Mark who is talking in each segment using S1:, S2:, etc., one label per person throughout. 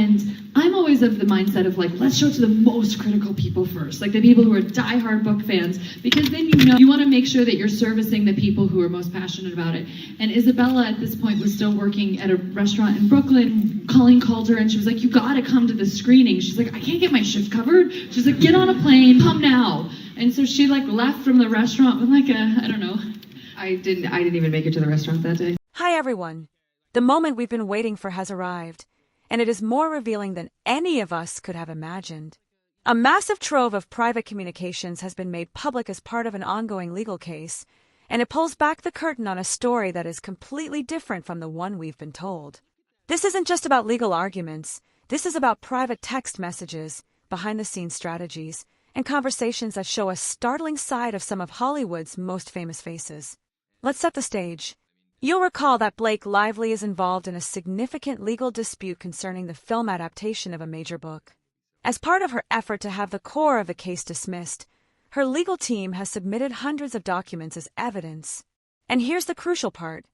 S1: And I'm always of the mindset of like, let's show it to the most critical people first, like the people who are diehard book fans, because then you want to make sure that you're servicing the people who are most passionate about it. And Isabella at this point was still working at a restaurant in Brooklyn. Colleen called her and she was like, you gotta come to the screening. She's like, I can't get my shift covered. She's like, get on a plane, come now. And so she like left from the restaurant with like I don't know.
S2: I didn't even make it to the restaurant that day.
S3: Hi everyone. The moment we've been waiting for has arrived, and it is more revealing than any of us could have imagined. A massive trove of private communications has been made public as part of an ongoing legal case, and it pulls back the curtain on a story that is completely different from the one we've been told. This isn't just about legal arguments. This is about private text messages, behind-the-scenes strategies, and conversations that show a startling side of some of Hollywood's most famous faces. Let's set the stage. You'll recall that Blake Lively is involved in a significant legal dispute concerning the film adaptation of a major book. As part of her effort to have the core of the case dismissed, her legal team has submitted hundreds of documents as evidence. And here's the crucial part.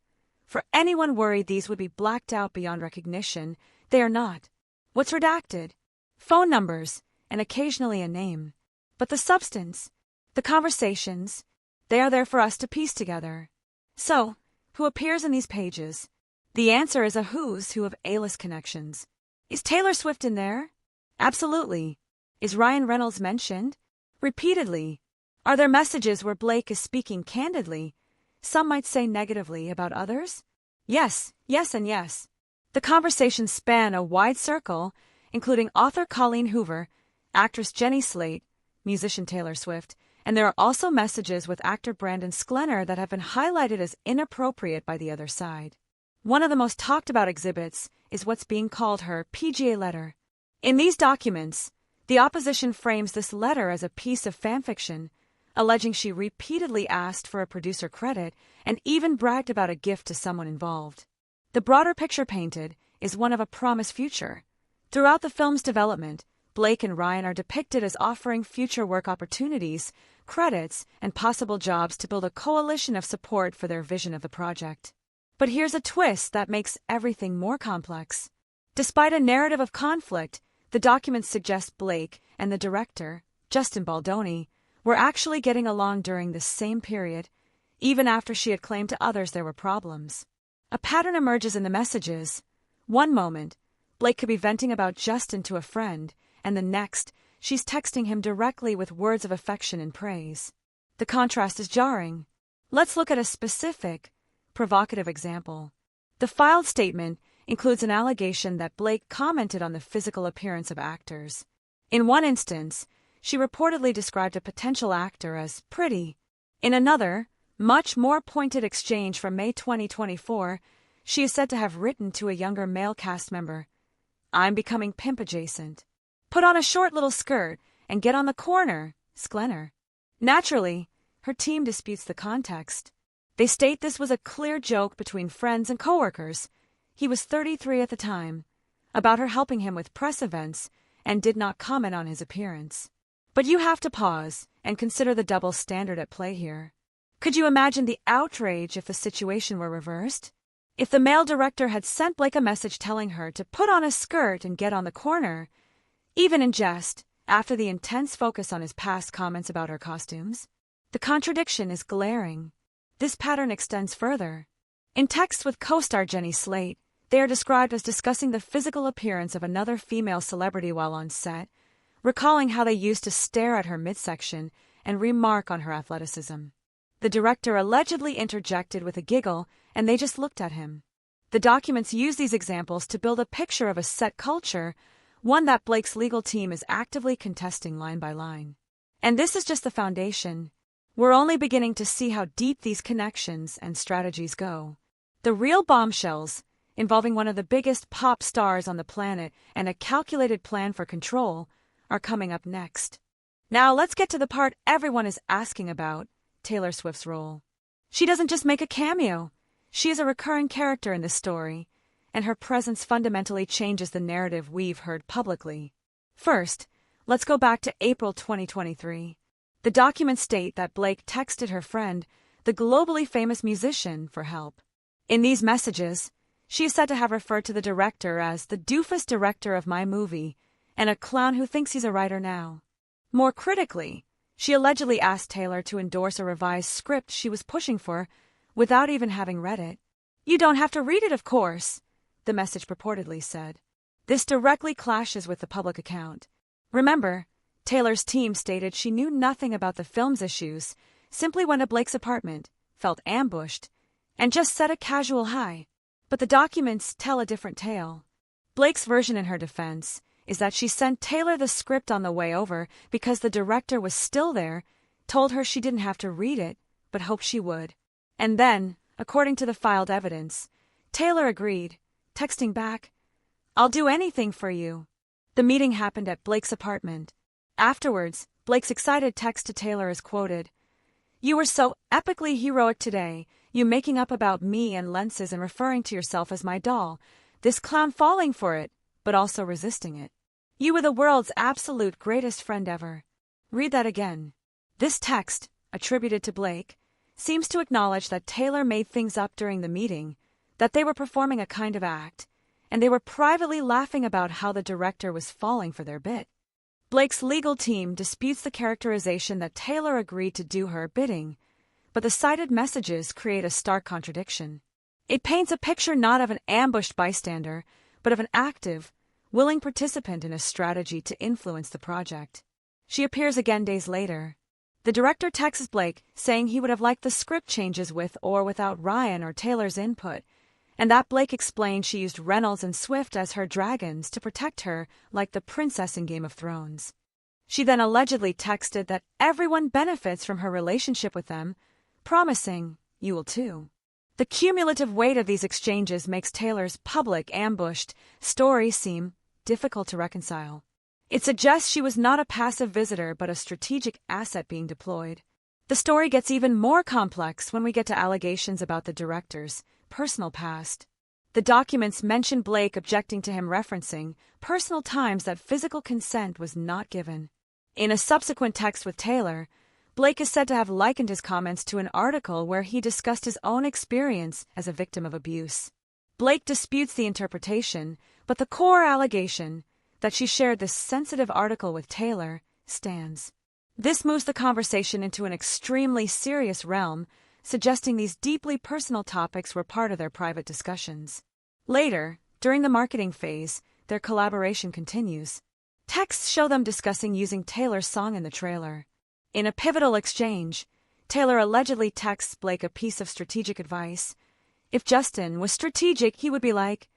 S3: For anyone worried these would be blacked out beyond recognition, they are not. What's redacted? Phone numbers, and occasionally a name. But the substance, the conversations, they are there for us to piece together. So, who appears in these pages? The answer is a who's who of A-list connections. Is Taylor Swift in there? Absolutely. Is Ryan Reynolds mentioned? Repeatedly. Are there messages where Blake is speaking candidly, some might say negatively, about others? Yes, yes, and yes. The conversations span a wide circle, including author Colleen Hoover, actress Jenny Slate, musician Taylor Swift, and there are also messages with actor Brandon Sklenar that have been highlighted as inappropriate by the other side. One of the most talked about exhibits is what's being called her PGA letter. In these documents, the opposition frames this letter as a piece of fanfiction, alleging she repeatedly asked for a producer credit and even bragged about a gift to someone involved. The broader picture painted is one of a promised future. Throughout the film's development, Blake and Ryan are depicted as offering future work opportunities, credits, and possible jobs to build a coalition of support for their vision of the project. But here's a twist that makes everything more complex. Despite a narrative of conflict, the documents suggest Blake and the director, Justin Baldoni, were actually getting along during this same period, even after she had claimed to others there were problems. A pattern emerges in the messages. One moment, Blake could be venting about Justin to a friend, and the next, she's texting him directly with words of affection and praise. The contrast is jarring. Let's look at a specific, provocative example. The filed statement includes an allegation that Blake commented on the physical appearance of actors. In one instance, she reportedly described a potential actor as pretty. In another, much more pointed exchange from May 2024, she is said to have written to a younger male cast member, "I'm becoming pimp adjacent. Put on a short little skirt and get on the corner, Sklenar." Naturally, her team disputes the context. They state this was a clear joke between friends and coworkers. He was 33 at the time, about her helping him with press events, and did not comment on his appearance. But you have to pause and consider the double standard at play here. Could you imagine the outrage if the situation were reversed? If the male director had sent Blake a message telling her to put on a skirt and get on the corner, even in jest, after the intense focus on his past comments about her costumes, the contradiction is glaring. This pattern extends further. In texts with co-star Jenny Slate, they are described as discussing the physical appearance of another female celebrity while on set, recalling how they used to stare at her midsection and remark on her athleticism. The director allegedly interjected with a giggle, and they just looked at him. The documents use these examples to build a picture of a set culture, one that Blake's legal team is actively contesting line by line. And this is just the foundation. We're only beginning to see how deep these connections and strategies go. The real bombshells, involving one of the biggest pop stars on the planet and a calculated plan for control, are coming up next. Now let's get to the part everyone is asking about, Taylor Swift's role. She doesn't just make a cameo. She is a recurring character in this story, and her presence fundamentally changes the narrative we've heard publicly. First, let's go back to April 2023. The documents state that Blake texted her friend, the globally famous musician, for help. In these messages, She is said to have referred to the director as the doofus director of my movie and a clown who thinks he's a writer now. More critically, she allegedly asked Taylor to endorse a revised script she was pushing for without even having read it. "You don't have to read it, of course," the message purportedly said. This directly clashes with the public account. Remember, Taylor's team stated she knew nothing about the film's issues, simply went to Blake's apartment, felt ambushed, and just said a casual hi. But the documents tell a different tale. Blake's version in her defense is that she sent Taylor the script on the way over because the director was still there, told her she didn't have to read it, but hoped she would. And then, according to the filed evidence, Taylor agreed, texting back, "I'll do anything for you." The meeting happened at Blake's apartment. Afterwards, Blake's excited text to Taylor is quoted, "You were so epically heroic today, you making up about me and lenses and referring to yourself as my doll, this clown falling for it, but also resisting it. You were the world's absolute greatest friend ever." Read that again. This text, attributed to Blake, seems to acknowledge that Taylor made things up during the meeting, that they were performing a kind of act, and they were privately laughing about how the director was falling for their bit. Blake's legal team disputes the characterization that Taylor agreed to do her bidding, but the cited messages create a stark contradiction. It paints a picture not of an ambushed bystander, but of an active, willing participant in a strategy to influence the project. She appears again days later. The director texts Blake saying he would have liked the script changes with or without Ryan or Taylor's input, and that Blake explained she used Reynolds and Swift as her dragons to protect her like the princess in Game of Thrones. She then allegedly texted that everyone benefits from her relationship with them, promising, "You will too." The cumulative weight of these exchanges makes Taylor's public, ambushed story seem difficult to reconcile. It suggests she was not a passive visitor but a strategic asset being deployed. The story gets even more complex when we get to allegations about the director's personal past. The documents mention Blake objecting to him referencing personal times that physical consent was not given. In a subsequent text with Taylor, Blake is said to have likened his comments to an article where he discussed his own experience as a victim of abuse. Blake disputes the interpretation, but the core allegation, that she shared this sensitive article with Taylor, stands. This moves the conversation into an extremely serious realm, suggesting these deeply personal topics were part of their private discussions. Later, during the marketing phase, their collaboration continues. Texts show them discussing using Taylor's song in the trailer. In a pivotal exchange, Taylor allegedly texts Blake a piece of strategic advice. If Justin was strategic, he would be like,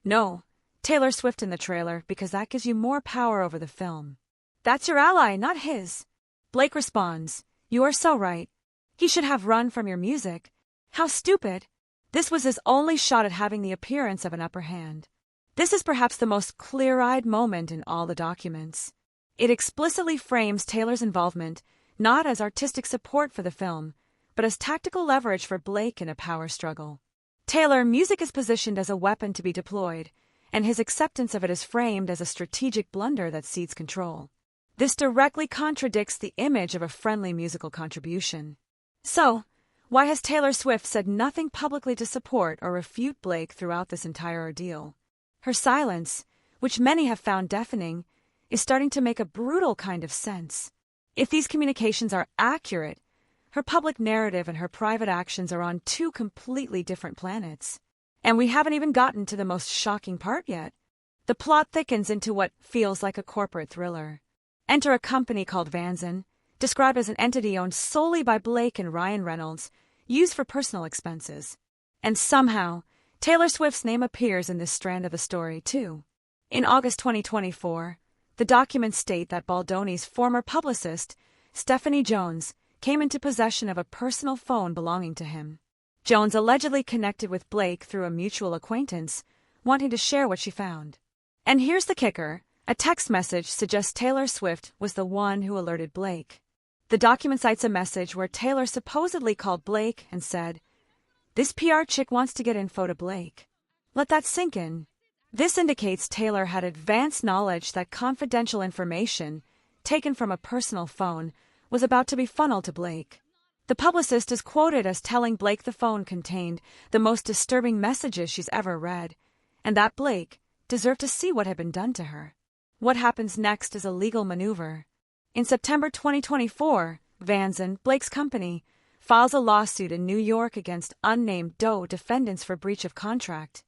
S3: "No, Taylor Swift in the trailer because that gives you more power over the film. That's your ally, not his." Blake responds, "You are so right. He should have run from your music. How stupid." This was his only shot at having the appearance of an upper hand. This is perhaps the most clear-eyed moment in all the documents. It explicitly frames Taylor's involvement not as artistic support for the film, but as tactical leverage for Blake in a power struggle. Taylor's music is positioned as a weapon to be deployed, and his acceptance of it is framed as a strategic blunder that cedes control. This directly contradicts the image of a friendly musical contribution. So, why has Taylor Swift said nothing publicly to support or refute Blake throughout this entire ordeal? Her silence, which many have found deafening, is starting to make a brutal kind of sense. If these communications are accurate, her public narrative and her private actions are on two completely different planets. And we haven't even gotten to the most shocking part yet. The plot thickens into what feels like a corporate thriller. Enter a company called Vanzin, described as an entity owned solely by Blake and Ryan Reynolds, used for personal expenses. And somehow, Taylor Swift's name appears in this strand of the story, too. In August 2024, the documents state that Baldoni's former publicist, Stephanie Jones, came into possession of a personal phone belonging to him. Jones allegedly connected with Blake through a mutual acquaintance, wanting to share what she found. And here's the kicker. A text message suggests Taylor Swift was the one who alerted Blake. The document cites a message where Taylor supposedly called Blake and said, "This PR chick wants to get info to Blake." Let that sink in. This indicates Taylor had advanced knowledge that confidential information, taken from a personal phone, was about to be funneled to Blake. The publicist is quoted as telling Blake the phone contained the most disturbing messages she's ever read, and that Blake deserved to see what had been done to her. What happens next is a legal maneuver. In September 2024, Vanzen, Blake's company, files a lawsuit in New York against unnamed Doe defendants for breach of contract.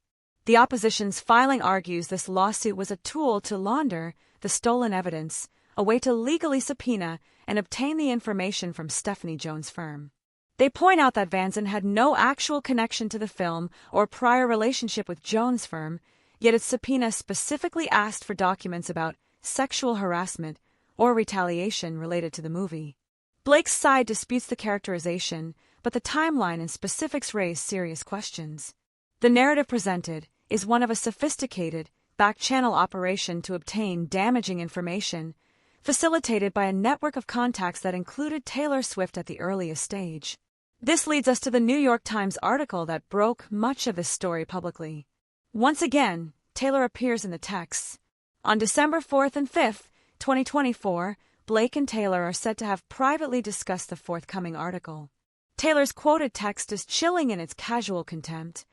S3: The opposition's filing argues this lawsuit was a tool to launder the stolen evidence, a way to legally subpoena and obtain the information from Stephanie Jones' firm. They point out that Vanzen had no actual connection to the film or prior relationship with Jones' firm, yet its subpoena specifically asked for documents about sexual harassment or retaliation related to the movie. Blake's side disputes the characterization, but the timeline and specifics raise serious questions. The narrative presented is one of a sophisticated, back-channel operation to obtain damaging information, facilitated by a network of contacts that included Taylor Swift at the earliest stage. This leads us to the New York Times article that broke much of this story publicly. Once again, Taylor appears in the texts. On December 4th and 5th, 2024, Blake and Taylor are said to have privately discussed the forthcoming article. Taylor's quoted text is chilling in its casual contempt.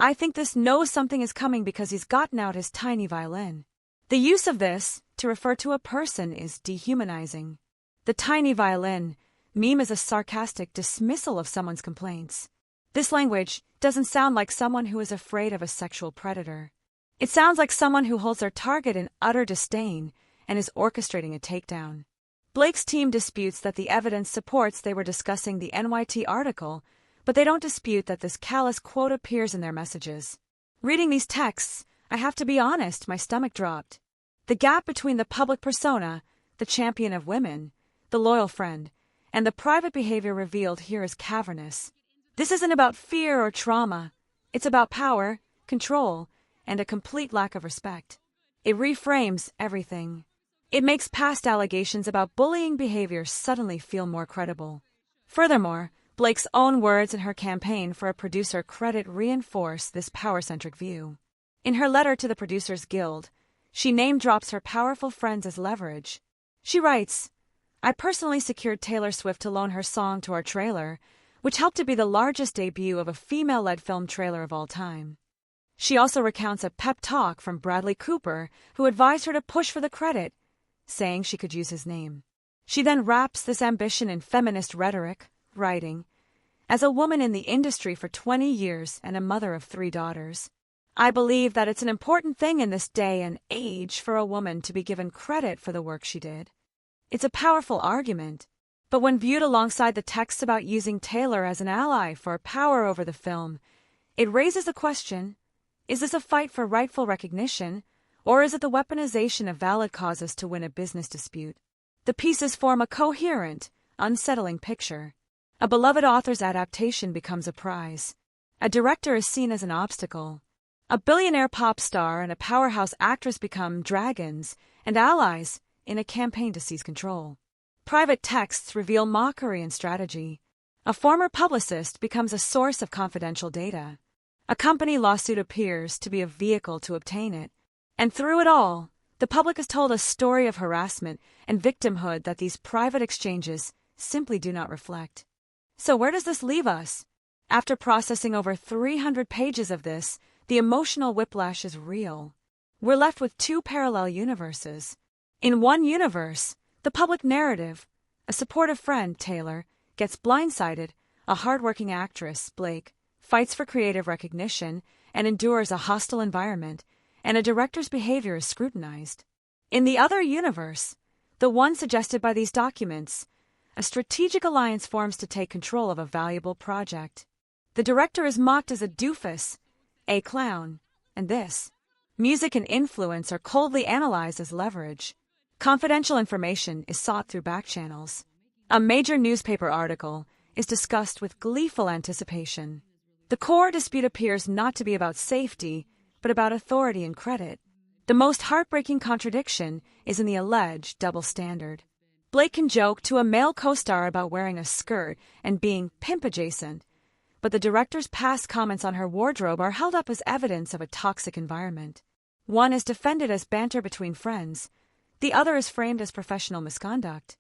S3: "I think this knows something is coming because he's gotten out his tiny violin." The use of this to refer to a person is dehumanizing. The tiny violin meme is a sarcastic dismissal of someone's complaints. This language doesn't sound like someone who is afraid of a sexual predator. It sounds like someone who holds their target in utter disdain and is orchestrating a takedown. Blake's team disputes that the evidence supports they were discussing the NYT article, but they don't dispute that this callous quote appears in their messages. Reading these texts, I have to be honest, my stomach dropped. The gap between the public persona, the champion of women, the loyal friend, and the private behavior revealed here is cavernous. This isn't about fear or trauma. It's about power, control, and a complete lack of respect. It reframes everything. It makes past allegations about bullying behavior suddenly feel more credible. Furthermore, Blake's own words in her campaign for a producer credit reinforce this power-centric view. In her letter to the Producers Guild, she name-drops her powerful friends as leverage. She writes, "I personally secured Taylor Swift to loan her song to our trailer, which helped to be the largest debut of a female-led film trailer of all time." She also recounts a pep talk from Bradley Cooper, who advised her to push for the credit, saying she could use his name. She then wraps this ambition in feminist rhetoric, writing, "As a woman in the industry for 20 years and a mother of 3 daughters, I believe that it's an important thing in this day and age for a woman to be given credit for the work she did." It's a powerful argument, but when viewed alongside the texts about using Taylor as an ally for power over the film, it raises the question, is this a fight for rightful recognition, or is it the weaponization of valid causes to win a business dispute? The pieces form a coherent, unsettling picture. A beloved author's adaptation becomes a prize. A director is seen as an obstacle. A billionaire pop star and a powerhouse actress become dragons and allies in a campaign to seize control. Private texts reveal mockery and strategy. A former publicist becomes a source of confidential data. A company lawsuit appears to be a vehicle to obtain it. And through it all, the public is told a story of harassment and victimhood that these private exchanges simply do not reflect. So where does this leave us? After processing over 300 pages of this, the emotional whiplash is real. We're left with 2 parallel universes. In one universe, the public narrative, a supportive friend, Taylor, gets blindsided, a hardworking actress, Blake, fights for creative recognition and endures a hostile environment, and a director's behavior is scrutinized. In the other universe, the one suggested by these documents, a strategic alliance forms to take control of a valuable project. The director is mocked as a doofus, a clown, and this. Music and influence are coldly analyzed as leverage. Confidential information is sought through back channels. A major newspaper article is discussed with gleeful anticipation. The core dispute appears not to be about safety, but about authority and credit. The most heartbreaking contradiction is in the alleged double standard. Blake can joke to a male co-star about wearing a skirt and being pimp-adjacent, but the director's past comments on her wardrobe are held up as evidence of a toxic environment. One is defended as banter between friends, the other is framed as professional misconduct.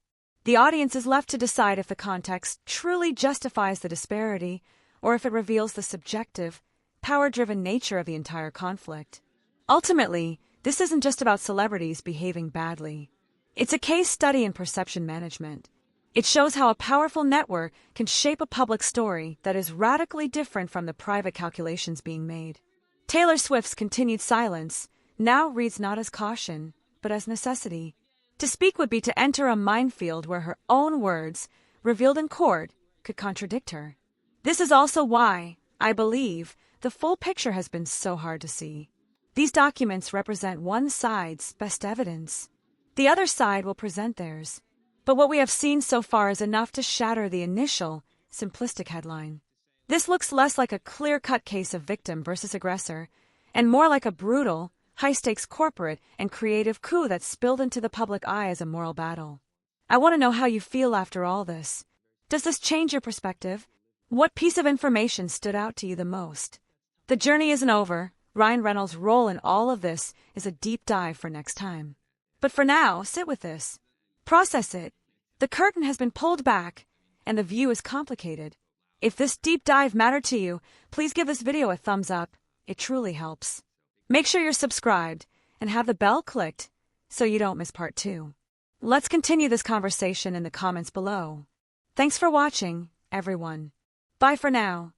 S3: The audience is left to decide if the context truly justifies the disparity or if it reveals the subjective, power-driven nature of the entire conflict. Ultimately, this isn't just about celebrities behaving badly. It's a case study in perception management. It shows how a powerful network can shape a public story that is radically different from the private calculations being made. Taylor Swift's continued silence now reads not as caution, but as necessity. To speak would be to enter a minefield where her own words, revealed in court, could contradict her. This is also why, I believe, the full picture has been so hard to see. These documents represent one side's best evidence. The other side will present theirs. But what we have seen so far is enough to shatter the initial, simplistic headline. This looks less like a clear-cut case of victim versus aggressor, and more like a brutal, high-stakes corporate and creative coup that spilled into the public eye as a moral battle. I want to know how you feel after all this. Does this change your perspective? What piece of information stood out to you the most? The journey isn't over. Ryan Reynolds' role in all of this is a deep dive for next time. But for now, sit with this. Process it. The curtain has been pulled back, and the view is complicated. If this deep dive mattered to you, please give this video a thumbs up. It truly helps. Make sure you're subscribed and have the bell clicked so you don't miss part 2. Let's continue this conversation in the comments below. Thanks for watching, everyone. Bye for now.